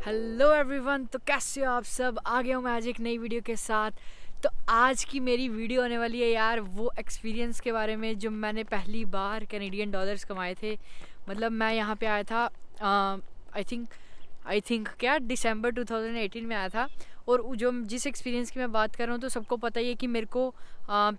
Hello everyone. तो कैसे हो आप सब? आ गया हूँ मैं आज एक नई वीडियो के साथ। तो आज की मेरी वीडियो होने वाली है यार वो एक्सपीरियंस के बारे में जो मैंने पहली बार कैनेडियन डॉलर्स कमाए थे। मतलब मैं यहाँ पे आया था आई थिंक क्या दिसंबर 2018 में आया था। और जो जिस एक्सपीरियंस की मैं बात कर रहा हूँ तो सबको पता ही है कि मेरे को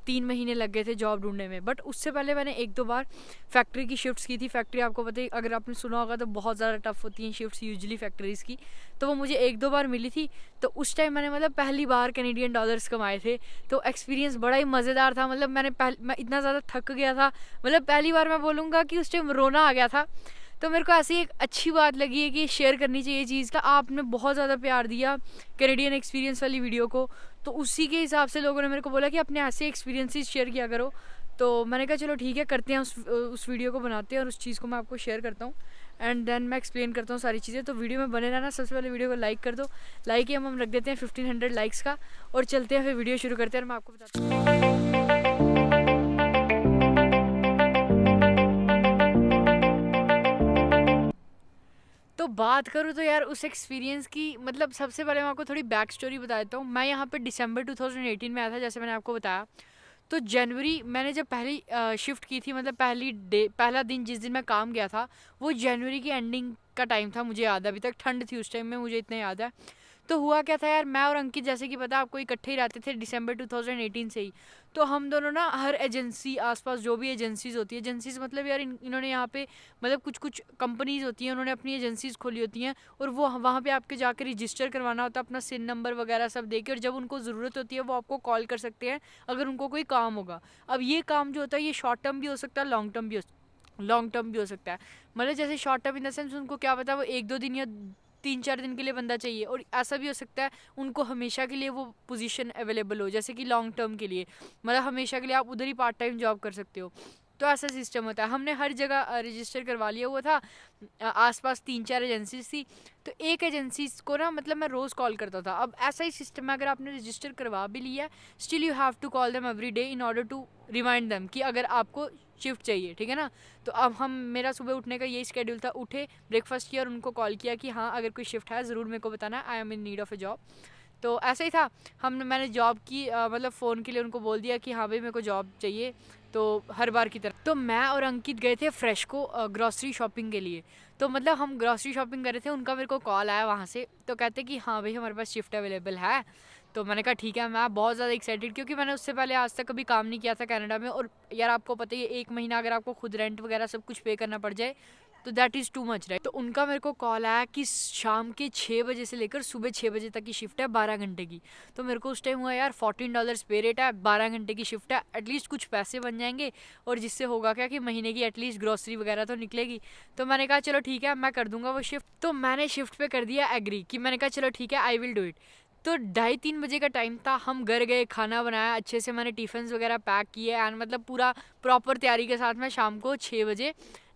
3 महीने लग गए थे जॉब ढूंढने में। बट उससे पहले मैंने एक दो बार फैक्ट्री की शिफ्ट्स की थी। फैक्ट्री आपको पता ही, अगर आपने सुना होगा तो बहुत ज़्यादा टफ होती हैं शिफ्ट्स यूजुअली फैक्ट्रीज़ की। तो वो मुझे एक दो बार मिली थी। तो उस टाइम मैंने मतलब पहली बार कैनेडियन डॉलर्स कमाए थे। तो एक्सपीरियंस बड़ा ही मज़ेदार था। मतलब मैं इतना ज़्यादा थक गया था। मतलब पहली बार मैं बोलूँगा कि उस टाइम रोना आ गया था। तो मेरे को ऐसी एक अच्छी बात लगी है कि शेयर करनी चाहिए चीज़ का। आपने बहुत ज़्यादा प्यार दिया कैनेडियन एक्सपीरियंस वाली वीडियो को, तो उसी के हिसाब से लोगों ने मेरे को बोला कि अपने ऐसे एक्सपीरियंसेस शेयर किया करो। तो मैंने कहा चलो ठीक है, करते हैं, उस वीडियो को बनाते हैं और उस चीज़ को मैं आपको शेयर करता हूँ। एंड देन मैं एक्सप्लेन करता हूँ सारी चीज़ें। तो वीडियो में बने रहना। सबसे पहले वीडियो को लाइक कर दो। लाइक ही हम रख देते हैं 1500 लाइक्स का। और चलते हैं, फिर वीडियो शुरू करते हैं और मैं आपको बताता हूँ। तो बात करूँ तो यार उस एक्सपीरियंस की, मतलब सबसे पहले मैं आपको थोड़ी बैक स्टोरी बता देता हूँ। मैं यहाँ पे दिसंबर 2018 में आया था, जैसे मैंने आपको बताया। तो जनवरी मैंने जब पहली शिफ्ट की थी, मतलब पहला दिन जिस दिन मैं काम गया था वो जनवरी की एंडिंग का टाइम था। मुझे याद है, अभी तक ठंड थी उस टाइम में, मुझे इतना याद है। तो हुआ क्या था यार, मैं और अंकित जैसे कि पता आपको इकट्ठे ही रहते थे दिसंबर 2018 से ही। तो हम दोनों ना हर एजेंसी, आसपास जो भी एजेंसीज होती है, एजेंसीज मतलब यार इन्होंने यहाँ पे मतलब कुछ कुछ कंपनीज होती हैं, उन्होंने अपनी एजेंसीज खोली होती हैं। और वो वहाँ पे आपके जाकर रजिस्टर करवाना होता है अपना सिन नंबर वगैरह सब दे के। और जब उनको ज़रूरत होती है वो आपको कॉल कर सकते हैं अगर उनको कोई काम होगा। अब ये काम जो होता है ये शॉर्ट टर्म भी हो सकता है, लॉन्ग टर्म भी हो सकता है। मतलब जैसे short term in the sense उनको क्या पता वो एक दो दिन या 3-4 दिन के लिए बंदा चाहिए। और ऐसा भी हो सकता है उनको हमेशा के लिए वो पोजीशन अवेलेबल हो, जैसे कि लॉन्ग टर्म के लिए, मतलब हमेशा के लिए आप उधर ही पार्ट टाइम जॉब कर सकते हो। तो ऐसा सिस्टम होता है। हमने हर जगह रजिस्टर करवा लिया हुआ था। आसपास 3-4 एजेंसीज थी। तो एक एजेंसी को ना मतलब मैं रोज़ कॉल करता था। अब ऐसा ही सिस्टम है, अगर आपने रजिस्टर करवा भी लिया, still you have to call them every day in order to remind them कि अगर आपको शिफ्ट चाहिए, ठीक है ना। तो अब मेरा सुबह उठने का यही शेड्यूल था। उठे, ब्रेकफास्ट किया और उनको कॉल किया कि हाँ अगर कोई शिफ्ट है ज़रूर मेरे को बताना, I am in need of a job. तो ऐसा ही था। मैंने जॉब की मतलब फ़ोन के लिए उनको बोल दिया कि हाँ भाई मेरे को जॉब चाहिए। तो हर बार की तरह तो मैं और अंकित गए थे फ्रेश को ग्रॉसरी शॉपिंग के लिए। तो मतलब हम ग्रॉसरी शॉपिंग कर रहे थे, उनका मेरे को कॉल आया वहाँ से। तो कहते कि हाँ भाई हमारे पास शिफ्ट अवेलेबल है। तो मैंने कहा ठीक है। मैं बहुत ज़्यादा एक्साइटेड, क्योंकि मैंने उससे पहले आज तक कभी काम नहीं किया था कनाडा में। और यार आपको पता ही है, 1 महीना अगर आपको खुद रेंट वगैरह सब कुछ पे करना पड़ जाए तो that is too much, right. तो उनका मेरे को कॉल आया कि शाम के 6 बजे से लेकर सुबह 6 बजे तक की शिफ्ट है, 12 घंटे की। तो मेरे को उस टाइम हुआ यार $14 पे रेट है, 12 घंटे की शिफ्ट है, एटलीस्ट कुछ पैसे बन जाएंगे। और जिससे होगा क्या कि महीने की एटलीस्ट ग्रॉसरी वगैरह तो निकलेगी। तो मैंने कहा चलो ठीक है मैं कर दूंगा वो शिफ्ट। तो मैंने शिफ्ट पे कर दिया एग्री, कि मैंने कहा चलो ठीक है आई विल डू इट। तो 2:30-3 बजे का टाइम था, हम घर गए, खाना बनाया अच्छे से, मैंने टिफ़िन वगैरह पैक किए एंड मतलब पूरा प्रॉपर तैयारी के साथ मैं शाम को 6 बजे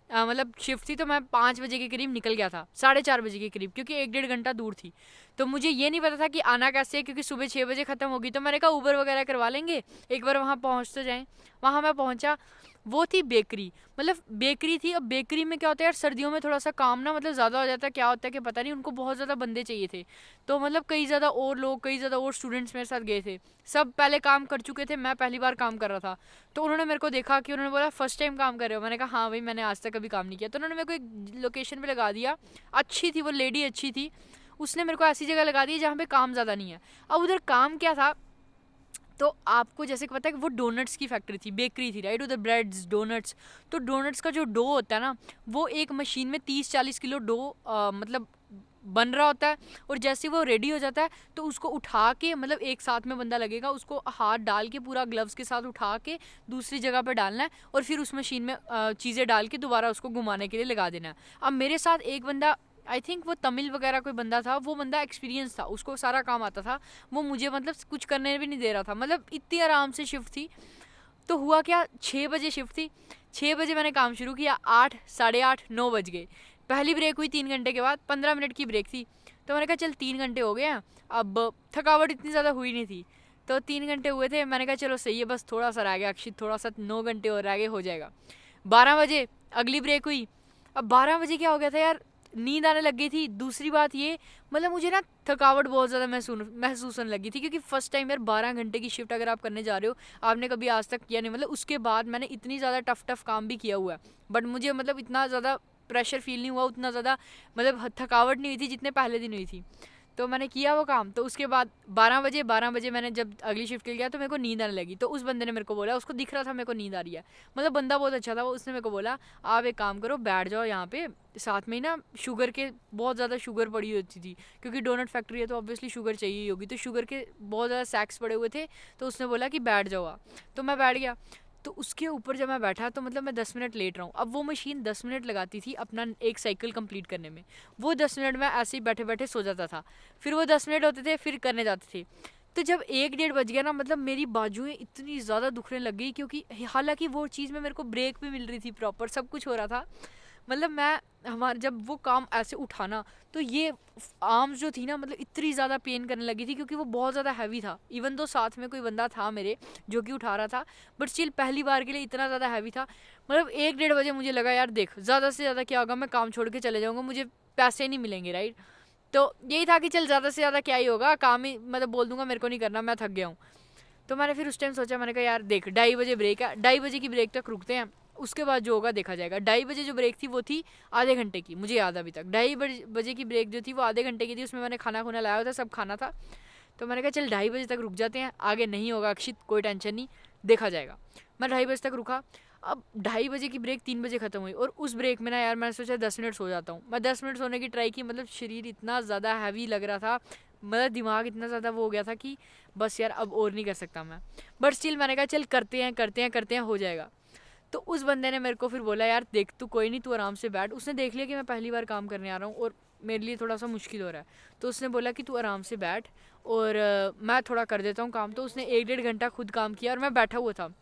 मतलब शिफ्ट थी तो मैं 5 बजे के करीब निकल गया था, 4:30 बजे के करीब, क्योंकि 1-1.5 घंटा दूर थी। तो मुझे ये नहीं पता था कि आना कैसे है, क्योंकि सुबह 6 बजे ख़त्म होगी। तो मैंने कहा ऊबर वगैरह करवा लेंगे, एक बार वहाँ पहुँच तो जाएँ। वहाँ मैं पहुँचा, वो थी बेकरी, मतलब बेकरी थी। अब बेकरी में क्या होता है यार, सर्दियों में थोड़ा सा काम ना मतलब ज़्यादा हो जाता है। क्या होता है कि पता नहीं, उनको बहुत ज़्यादा बंदे चाहिए थे। तो मतलब कई ज़्यादा और स्टूडेंट्स मेरे साथ गए थे। सब पहले काम कर चुके थे, मैं पहली बार काम कर रहा था। तो उन्होंने मेरे को देखा कि उन्होंने बोला फर्स्ट टाइम काम कर रहे हो? मैंने कहा हाँ भाई मैंने आज तक कभी काम नहीं किया। तो उन्होंने मेरे को एक लोकेशन पे लगा दिया। अच्छी थी वो लेडी, अच्छी थी। उसने मेरे को ऐसी जगह लगा दी जहाँ पे काम ज़्यादा नहीं है। अब उधर काम क्या था, तो आपको जैसे कि पता है कि वो डोनट्स की फैक्ट्री थी, बेकरी थी, राइट, उधर ब्रेड्स, डोनट्स। तो डोनट्स का जो डो होता है ना, वो एक मशीन में 30-40 किलो डो मतलब बन रहा होता है। और जैसे वो रेडी हो जाता है तो उसको उठा के, मतलब एक साथ में बंदा लगेगा, उसको हाथ डाल के पूरा ग्लव्स के साथ उठा के दूसरी जगह पर डालना है। और फिर उस मशीन में चीज़ें डाल के दोबारा उसको घुमाने के लिए लगा देना है। अब मेरे साथ एक बंदा, आई थिंक वो तमिल वगैरह कोई बंदा था, वो बंदा एक्सपीरियंस था, उसको सारा काम आता था। वो मुझे मतलब कुछ करने भी नहीं दे रहा था, मतलब इतनी आराम से शिफ्ट थी। तो हुआ क्या, 6 बजे शिफ्ट थी, 6 बजे मैंने काम शुरू किया, 8, 8:30, 9 बज गए। पहली ब्रेक हुई 3 घंटे के बाद, 15 मिनट की ब्रेक थी। तो मैंने कहा चल 3 घंटे हो गए हैं, अब थकावट इतनी ज़्यादा हुई नहीं थी। तो 3 घंटे हुए थे, मैंने कहा चलो सही है, बस थोड़ा सा रह गया अक्षित, थोड़ा सा 9 घंटे और रह गए, हो जाएगा। 12 बजे अगली ब्रेक हुई। अब 12 बजे क्या हो गया था यार, नींद आने लग गई थी। दूसरी बात ये, मतलब मुझे ना थकावट बहुत ज़्यादा महसूस होने लगी थी, क्योंकि फर्स्ट टाइम यार 12 घंटे की शिफ्ट अगर आप करने जा रहे हो, आपने कभी आज तक किया नहीं। मतलब उसके बाद मैंने इतनी ज़्यादा टफ काम भी किया हुआ है, बट मुझे मतलब इतना ज़्यादा प्रेशर फील नहीं हुआ, उतना ज़्यादा मतलब थकावट नहीं हुई थी जितने पहले दिन हुई थी। तो मैंने किया वो काम। तो उसके बाद 12 बजे मैंने जब अगली शिफ्ट के लिए गया तो मेरे को नींद आने लगी। तो उस बंदे ने मेरे को बोला, उसको दिख रहा था मेरे को नींद आ रही है, मतलब बंदा बहुत अच्छा था वो, उसने मेरे को बोला आप एक काम करो, बैठ जाओ यहाँ पे, साथ में ही ना शुगर के बहुत ज़्यादा शुगर पड़ी होती थी, क्योंकि डोनट फैक्ट्री है तो ऑब्वियसली शुगर चाहिए ही होगी, तो शुगर के बहुत ज़्यादा सैक्स पड़े हुए थे। तो उसने बोला कि बैठ जाओ आप। तो मैं बैठ गया। तो उसके ऊपर जब मैं बैठा तो मतलब मैं 10 मिनट लेट रहा हूँ। अब वो मशीन 10 मिनट लगाती थी अपना एक साइकिल कंप्लीट करने में, वो 10 मिनट में ऐसे ही बैठे बैठे सो जाता था। फिर वो 10 मिनट होते थे, फिर करने जाते थे। तो जब 1 डेढ़ बज गया ना, मतलब मेरी बाजुएं इतनी ज़्यादा दुखने लग गई, क्योंकि हालांकि वो चीज़ में मेरे को ब्रेक भी मिल रही थी, प्रॉपर सब कुछ हो रहा था। मतलब मैं हमारे जब वो काम ऐसे उठाना, तो ये आर्म्स जो थी ना, मतलब इतनी ज़्यादा पेन करने लगी थी, क्योंकि वो बहुत ज़्यादा हैवी था। इवन दो साथ में कोई बंदा था मेरे जो कि उठा रहा था, बट स्टिल पहली बार के लिए इतना ज़्यादा हैवी था। मतलब 1 डेढ़ बजे मुझे लगा यार देख, ज़्यादा से ज़्यादा क्या होगा, मैं काम छोड़ के चले जाऊँगा, मुझे पैसे नहीं मिलेंगे, राइट। तो यही था कि चल ज़्यादा से ज़्यादा क्या ही होगा, काम ही मतलब बोल दूंगा मेरे को नहीं करना, मैं थक गया हूँ। तो मैंने फिर उस टाइम सोचा, मैंने कहा यार देख 2:30 बजे ब्रेक है, 2:30 बजे की ब्रेक तक रुकते हैं, उसके बाद जो होगा देखा जाएगा। 2:30 बजे जो ब्रेक थी वो थी आधे घंटे की, मुझे याद अभी तक 2:30 बजे की ब्रेक जो थी वो आधे घंटे की थी, उसमें मैंने खाना खुना लाया हुआ था, सब खाना था। तो मैंने कहा चल 2:30 बजे तक रुक जाते हैं, आगे नहीं होगा अक्षित, कोई टेंशन नहीं, देखा जाएगा। मैं 2:30 बजे तक रुका। अब 2:30 बजे की ब्रेक 3 बजे ख़त्म हुई, और उस ब्रेक में ना यार मैंने सोचा 10 मिनट सो जाता हूँ। मैं 10 मिनट सोने की ट्राई की, मतलब शरीर इतना ज़्यादा हैवी लग रहा था, मतलब दिमाग इतना ज़्यादा वो हो गया था कि बस यार अब और नहीं कर सकता मैं। बट स्टिल मैंने कहा चल करते हैं करते हैं करते हैं, हो जाएगा। तो उस बंदे ने मेरे को फिर बोला यार देख तू कोई नहीं, तू आराम से बैठ। उसने देख लिया कि मैं पहली बार काम करने आ रहा हूँ और मेरे लिए थोड़ा सा मुश्किल हो रहा है, तो उसने बोला कि तू आराम से बैठ और मैं थोड़ा कर देता हूँ काम। तो उसने 1 डेढ़ घंटा खुद काम किया और मैं बैठा हुआ था।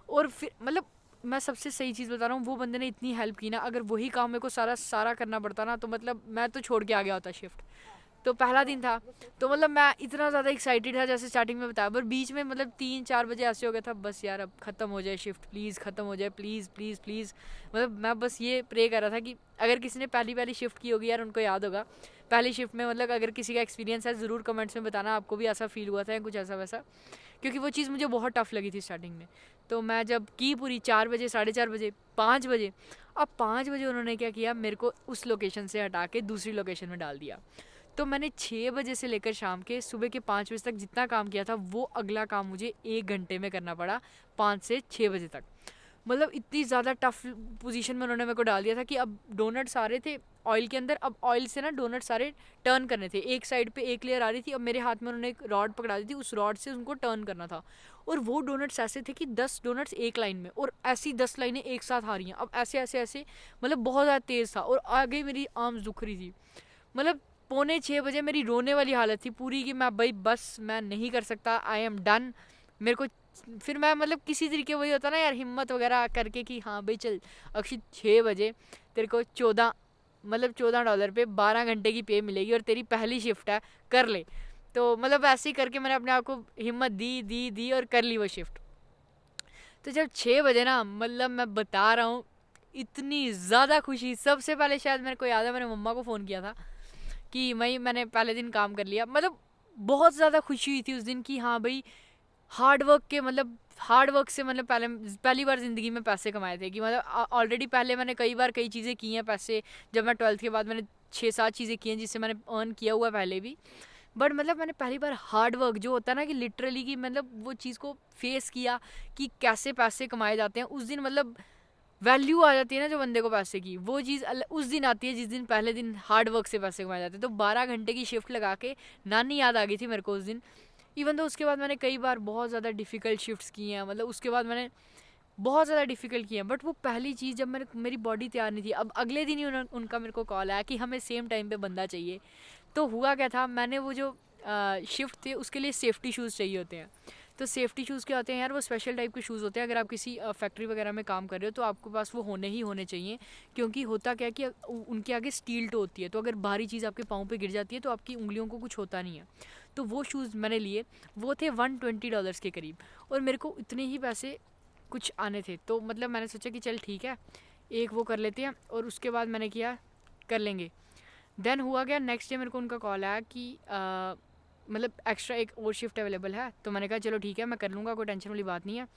और फिर मतलब मैं सबसे सही चीज़ बता रहा हूँ, वो बंदे ने इतनी हेल्प की ना, अगर वही काम मेरे को सारा सारा करना पड़ता ना, तो मतलब मैं तो छोड़ के आ गया होता शिफ्ट। तो पहला दिन था, तो मतलब मैं इतना ज़्यादा एक्साइटेड था जैसे स्टार्टिंग में बताया, पर बीच में मतलब 3-4 बजे ऐसे हो गया था, बस यार अब ख़त्म हो जाए शिफ्ट, प्लीज़ ख़त्म हो जाए, प्लीज़ प्लीज़ प्लीज़। मतलब मैं बस ये प्रे कर रहा था कि अगर किसी ने पहली पहली शिफ्ट की होगी यार, उनको याद होगा पहली शिफ्ट में, मतलब अगर किसी का एक्सपीरियंस है ज़रूर कमेंट्स में बताना, आपको भी ऐसा फील हुआ था या कुछ ऐसा वैसा, क्योंकि वो चीज़ मुझे बहुत टफ लगी थी स्टार्टिंग में। तो मैं जब की पूरी 4 बजे, 4:30 बजे, 5 बजे, अब 5 बजे उन्होंने क्या किया, मेरे को उस लोकेशन से हटा के दूसरी लोकेशन में डाल दिया। तो मैंने 6 बजे से लेकर शाम के सुबह के 5 बजे तक जितना काम किया था, वो अगला काम मुझे 1 घंटे में करना पड़ा, 5 से 6 बजे तक। मतलब इतनी ज़्यादा टफ पोजीशन में उन्होंने मेरे को डाल दिया था कि अब डोनट सारे थे ऑयल के अंदर, अब ऑयल से ना डोनट सारे टर्न करने थे, एक साइड पे एक लेयर आ रही थी, अब मेरे हाथ में उन्होंने एक रॉड पकड़ा दी थी, उस रॉड से उनको टर्न करना था। और वो डोनट्स ऐसे थे कि 10 डोनट्स एक लाइन में, और ऐसी 10 लाइनें एक साथ आ रही हैं, अब ऐसे ऐसे ऐसे, मतलब बहुत ज़्यादा तेज़ था, और आगे मेरी आर्म्स दुख रही थी। मतलब 5:45 बजे मेरी रोने वाली हालत थी पूरी कि मैं भाई बस मैं नहीं कर सकता, आई एम डन। मेरे को फिर मैं मतलब किसी तरीके वही होता ना यार, हिम्मत वगैरह करके कि हाँ भाई चल अक्षित 6 बजे तेरे को 14, मतलब $14 पे 12 घंटे की पे मिलेगी और तेरी पहली शिफ्ट है, कर ले। तो मतलब ऐसे ही करके मैंने अपने आप को हिम्मत दी दी दी और कर ली वो शिफ्ट। तो जब 6 बजे ना, मतलब मैं बता रहा हूँ इतनी ज़्यादा खुशी, सबसे पहले शायद मेरे को याद है मैंने मम्मा को फ़ोन किया था कि मैंने पहले दिन काम कर लिया। मतलब बहुत ज़्यादा खुशी हुई थी उस दिन कि हाँ भाई हार्ड वर्क के, मतलब हार्ड वर्क से, मतलब पहली बार ज़िंदगी में पैसे कमाए थे, कि मतलब ऑलरेडी पहले मैंने कई बार कई चीज़ें की हैं पैसे, जब मैं 12th के बाद मैंने 6-7 चीज़ें की हैं जिससे मैंने अर्न किया हुआ है पहले भी। बट मतलब मैंने पहली बार हार्ड वर्क जो होता है ना, कि लिटरली कि मतलब वो चीज़ को फेस किया कि कैसे पैसे कमाए जाते हैं। उस दिन मतलब वैल्यू आ जाती है ना जो बंदे को पैसे की, वो चीज़ उस दिन आती है जिस दिन पहले दिन हार्ड वर्क से पैसे कमाए जाते हैं। तो 12 घंटे की शिफ्ट लगा के नानी याद आ गई थी मेरे को उस दिन। इवन तो उसके बाद मैंने कई बार बहुत ज़्यादा डिफ़िकल्ट शिफ्ट्स की हैं, मतलब उसके बाद मैंने बहुत ज़्यादा डिफ़िकल्ट किए हैं, बट वो पहली चीज़ जब मेरी बॉडी तैयार नहीं थी। अब अगले दिन ही उनका मेरे को कॉल आया कि हमें सेम टाइम पे बंदा चाहिए। तो हुआ क्या था, मैंने वो जो शिफ्ट थे उसके लिए सेफ्टी शूज़ चाहिए होते हैं। तो सेफ्टी शूज़ क्या होते हैं यार, वो स्पेशल टाइप के शूज़ होते हैं। अगर आप किसी फैक्ट्री वगैरह में काम कर रहे हो तो आपके पास वो होने ही होने चाहिए, क्योंकि होता क्या है कि उनके आगे स्टील टो होती है, तो अगर भारी चीज़ आपके पाँव पे गिर जाती है तो आपकी उंगलियों को कुछ होता नहीं है। तो वो शूज़ मैंने लिए, वो थे $120 के करीब, और मेरे को इतने ही पैसे कुछ आने थे। तो मतलब मैंने सोचा कि चल ठीक है, एक वो कर लेते हैं, और उसके बाद मैंने किया कर लेंगे। देन हुआ क्या, नेक्स्ट डे मेरे को उनका कॉल आया कि मतलब एक्स्ट्रा एक और शिफ्ट अवेलेबल है। तो मैंने कहा चलो ठीक है मैं कर लूँगा, कोई टेंशन वाली बात नहीं है।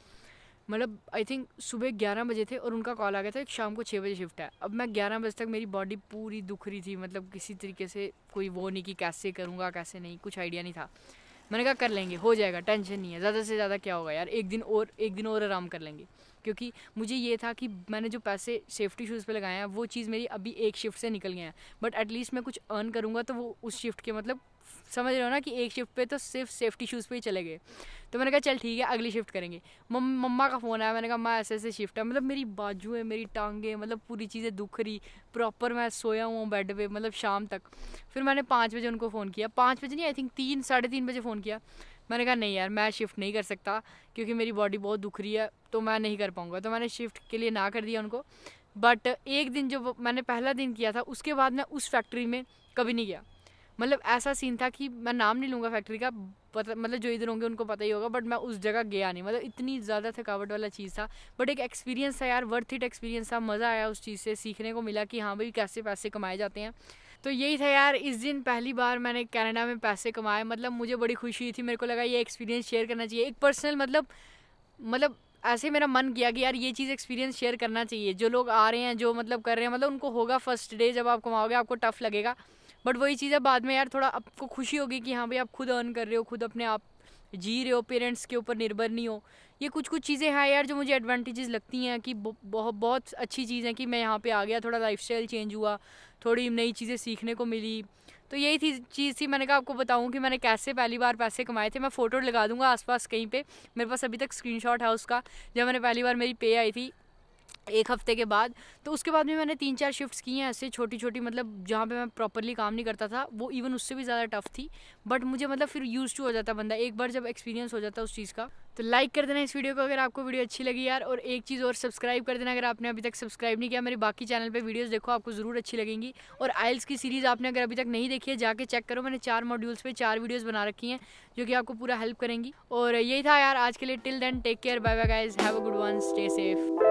मतलब आई थिंक सुबह 11 बजे थे और उनका कॉल आ गया था शाम को 6 बजे शिफ्ट है। अब मैं 11 बजे तक मेरी बॉडी पूरी दुख रही थी, मतलब किसी तरीके से कोई वो नहीं कि कैसे करूँगा कैसे नहीं, कुछ आइडिया नहीं था। मैंने कहा कर लेंगे, हो जाएगा, टेंशन नहीं है, ज़्यादा से ज़्यादा क्या होगा यार, एक दिन और आराम कर लेंगे। क्योंकि मुझे ये था कि मैंने जो पैसे सेफ्टी शूज़ पे लगाए हैं वो चीज़ मेरी अभी एक शिफ्ट से निकल गए हैं, बट एटलीस्ट मैं कुछ अर्न करूँगा तो वो उस शिफ्ट के, मतलब समझ रहे हो ना कि एक शिफ्ट पे तो सिर्फ सेफ्टी शूज़ पे ही चले गए। तो मैंने कहा चल ठीक है अगली शिफ्ट करेंगे। मम्मा का फ़ोन आया, मैंने कहा माँ ऐसे ऐसे शिफ्ट है, मतलब मेरी बाजुएं मेरी टांगें मतलब पूरी चीज़ें दुख रही, प्रॉपर मैं सोया हुआ हूँ बेड पे मतलब शाम तक। फिर मैंने 5 बजे उनको फ़ोन किया, 5 बजे नहीं आई थिंक 3 साढ़े 3 बजे फ़ोन किया। मैंने कहा नहीं यार मैं शिफ्ट नहीं कर सकता क्योंकि मेरी बॉडी बहुत दुख रही है, तो मैं नहीं कर पाऊँगा। तो मैंने शिफ्ट के लिए ना कर दिया उनको। बट एक दिन जो मैंने पहला दिन किया था उसके बाद मैं उस फैक्ट्री में कभी नहीं गया। मतलब ऐसा सीन था कि मैं नाम नहीं लूँगा फैक्ट्री का, पता मतलब जो इधर होंगे उनको पता ही होगा, बट मैं उस जगह गया नहीं, मतलब इतनी ज़्यादा थकावट वाला चीज़ था। बट एक एक्सपीरियंस था यार, वर्थ इट एक्सपीरियंस था, मज़ा आया उस चीज़ से, सीखने को मिला कि हाँ भाई कैसे पैसे कमाए जाते हैं। तो यही था यार, इस दिन पहली बार मैंने कनाडा में पैसे कमाए, मतलब मुझे बड़ी खुशी हुई थी, मेरे को लगा ये एक्सपीरियंस शेयर करना चाहिए एक पर्सनल, मतलब ऐसे मेरा मन किया कि यार ये चीज़ एक्सपीरियंस शेयर करना चाहिए। जो लोग आ रहे हैं जो मतलब कर रहे हैं, मतलब उनको होगा फर्स्ट डे जब आप कमाओगे आपको टफ लगेगा, बट वही चीज़ है बाद में यार थोड़ा आपको खुशी होगी कि हाँ भाई आप खुद अर्न कर रहे हो, खुद अपने आप जी रहे हो, पेरेंट्स के ऊपर निर्भर नहीं हो। ये कुछ कुछ चीज़ें हैं यार जो मुझे एडवांटेजेस लगती हैं कि बहुत बहुत अच्छी चीज़ है कि मैं यहाँ पे आ गया, थोड़ा लाइफस्टाइल चेंज हुआ, थोड़ी नई चीज़ें सीखने को मिली। तो यही थी चीज़ थी, मैंने कहा आपको बताऊं कि मैंने कैसे पहली बार पैसे कमाए थे। मैं फ़ोटो लगा दूंगा आसपास कहीं पे, मेरे पास अभी तक स्क्रीनशॉट है उसका, जब मैंने पहली बार मेरी पे आई थी 1 हफ्ते के बाद। तो उसके बाद भी मैंने 3-4 शिफ्ट्स की हैं ऐसे छोटी-छोटी, मतलब जहाँ पे मैं प्रॉपर्ली काम नहीं करता था, वो इवन उससे भी ज़्यादा टफ थी। बट मुझे मतलब फिर यूज़्ड टू हो जाता बंदा एक बार जब एक्सपीरियंस हो जाता है उस चीज़ का। तो लाइक कर देना इस वीडियो को अगर आपको वीडियो अच्छी लगी यार, और एक चीज़ और सब्सक्राइब कर देना अगर आपने अभी तक सब्सक्राइब नहीं किया। मेरे बाकी चैनल पे वीडियोस देखो, आपको ज़रूर अच्छी लगेंगी। और आइल्स की सीरीज़ आपने अगर अभी तक नहीं देखी है जाके चेक करो, मैंने 4 मॉड्यूल्स पे 4 वीडियोज़ बना रखी हैं जो कि आपको पूरा हेल्प करेंगी। और यही था यार आज के लिए, till then take care, bye bye guys, have a good one, stay safe.